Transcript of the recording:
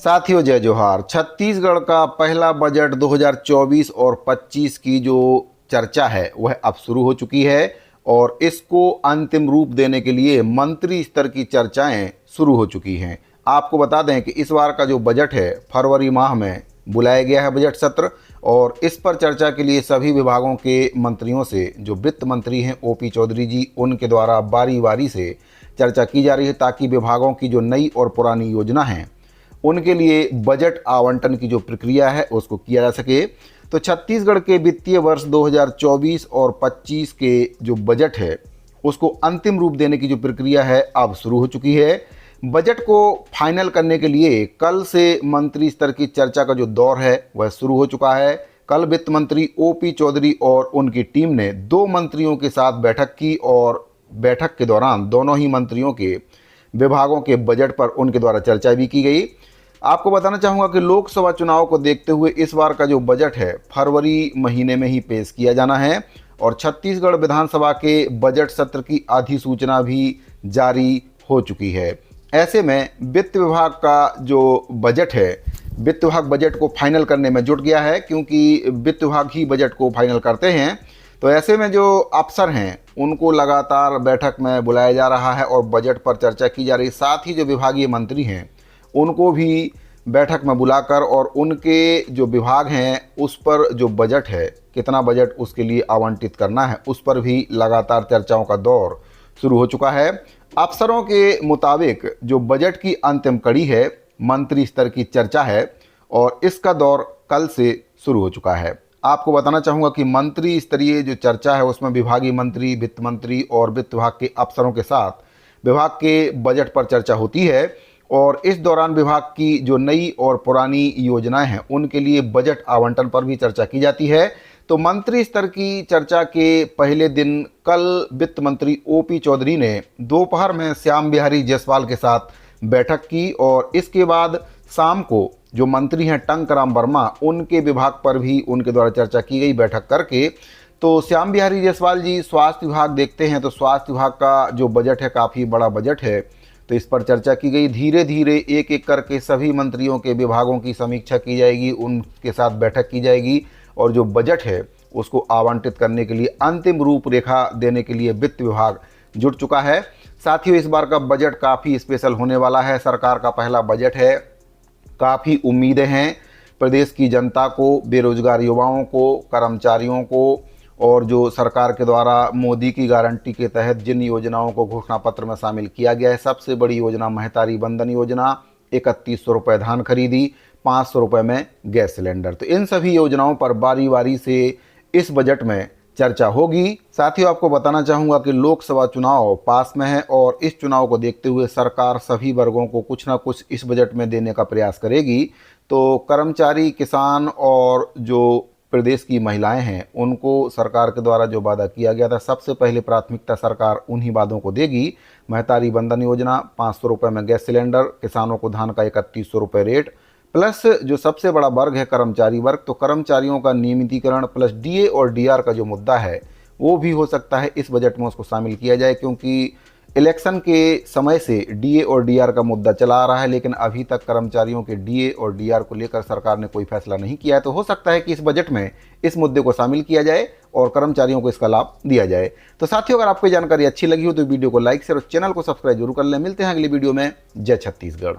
साथियों जय जोहार। छत्तीसगढ़ का पहला बजट 2024 और 25 की जो चर्चा है वह अब शुरू हो चुकी है और इसको अंतिम रूप देने के लिए मंत्री स्तर की चर्चाएं शुरू हो चुकी हैं। आपको बता दें कि इस बार का जो बजट है फरवरी माह में बुलाया गया है बजट सत्र और इस पर चर्चा के लिए सभी विभागों के मंत्रियों से जो वित्त मंत्री हैं ओपी चौधरी जी, उनके द्वारा बारी बारी से चर्चा की जा रही है ताकि विभागों की जो नई और पुरानी योजना हैं उनके लिए बजट आवंटन की जो प्रक्रिया है उसको किया जा सके। तो छत्तीसगढ़ के वित्तीय वर्ष 2024 और 25 के जो बजट है उसको अंतिम रूप देने की जो प्रक्रिया है अब शुरू हो चुकी है। बजट को फाइनल करने के लिए कल से मंत्री स्तर की चर्चा का जो दौर है वह शुरू हो चुका है। कल वित्त मंत्री ओपी चौधरी और उनकी टीम ने 2 मंत्रियों के साथ बैठक की और बैठक के दौरान दोनों ही मंत्रियों के विभागों के बजट पर उनके द्वारा चर्चा भी की गई। आपको बताना चाहूँगा कि लोकसभा चुनाव को देखते हुए इस बार का जो बजट है फरवरी महीने में ही पेश किया जाना है और छत्तीसगढ़ विधानसभा के बजट सत्र की अधिसूचना भी जारी हो चुकी है। ऐसे में वित्त विभाग का जो बजट है, वित्त विभाग बजट को फाइनल करने में जुट गया है क्योंकि वित्त विभाग ही बजट को फाइनल करते हैं। तो ऐसे में जो अफसर हैं उनको लगातार बैठक में बुलाया जा रहा है और बजट पर चर्चा की जा रही है। साथ ही जो विभागीय मंत्री हैं उनको भी बैठक में बुलाकर और उनके जो विभाग हैं उस पर जो बजट है, कितना बजट उसके लिए आवंटित करना है, उस पर भी लगातार चर्चाओं का दौर शुरू हो चुका है। अफसरों के मुताबिक जो बजट की अंतिम कड़ी है मंत्री स्तर की चर्चा है और इसका दौर कल से शुरू हो चुका है। आपको बताना चाहूँगा कि मंत्री स्तरीय जो चर्चा है उसमें विभागीय मंत्री, वित्त मंत्री और वित्त विभाग के अफसरों के साथ विभाग के बजट पर चर्चा होती है और इस दौरान विभाग की जो नई और पुरानी योजनाएं हैं उनके लिए बजट आवंटन पर भी चर्चा की जाती है। तो मंत्री स्तर की चर्चा के पहले दिन कल वित्त मंत्री ओपी चौधरी ने दोपहर में श्याम बिहारी जायसवाल के साथ बैठक की और इसके बाद शाम को जो मंत्री हैं टंकराम वर्मा, उनके विभाग पर भी उनके द्वारा चर्चा की गई बैठक करके। तो श्याम बिहारी जायसवाल जी स्वास्थ्य विभाग देखते हैं तो स्वास्थ्य विभाग का जो बजट है काफ़ी बड़ा बजट है, तो इस पर चर्चा की गई। धीरे धीरे एक एक करके सभी मंत्रियों के विभागों की समीक्षा की जाएगी, उनके साथ बैठक की जाएगी और जो बजट है उसको आवंटित करने के लिए अंतिम रूपरेखा देने के लिए वित्त विभाग जुट चुका है। साथियों इस बार का बजट काफ़ी स्पेशल होने वाला है। सरकार का पहला बजट है, काफ़ी उम्मीदें हैं प्रदेश की जनता को, बेरोजगार युवाओं को, कर्मचारियों को और जो सरकार के द्वारा मोदी की गारंटी के तहत जिन योजनाओं को घोषणा पत्र में शामिल किया गया है। सबसे बड़ी योजना महतारी बंधन योजना, 3100 रुपये धान खरीदी, 500 रुपये में गैस सिलेंडर। तो इन सभी योजनाओं पर बारी बारी से इस बजट में चर्चा होगी। साथियों आपको बताना चाहूँगा कि लोकसभा चुनाव पास में है और इस चुनाव को देखते हुए सरकार सभी वर्गों को कुछ ना कुछ इस बजट में देने का प्रयास करेगी। तो कर्मचारी, किसान और जो प्रदेश की महिलाएं हैं उनको सरकार के द्वारा जो वादा किया गया था सबसे पहले प्राथमिकता सरकार उन्हीं वादों को देगी। महतारी बंधन योजना, 500 रुपये में गैस सिलेंडर, किसानों को धान का 3100 रुपये रेट, प्लस जो सबसे बड़ा वर्ग है कर्मचारी वर्ग, तो कर्मचारियों का नियमितीकरण प्लस डीए और डीआर का जो मुद्दा है वो भी हो सकता है इस बजट में उसको शामिल किया जाए क्योंकि इलेक्शन के समय से डीए और डीआर का मुद्दा चला आ रहा है लेकिन अभी तक कर्मचारियों के डीए और डीआर को लेकर सरकार ने कोई फैसला नहीं किया है। तो हो सकता है कि इस बजट में इस मुद्दे को शामिल किया जाए और कर्मचारियों को इसका लाभ दिया जाए। तो साथियों अगर आपको जानकारी अच्छी लगी हो तो वीडियो को लाइक शेयर और चैनल को सब्सक्राइब जरूर कर लें। मिलते हैं अगली वीडियो में। जय छत्तीसगढ़।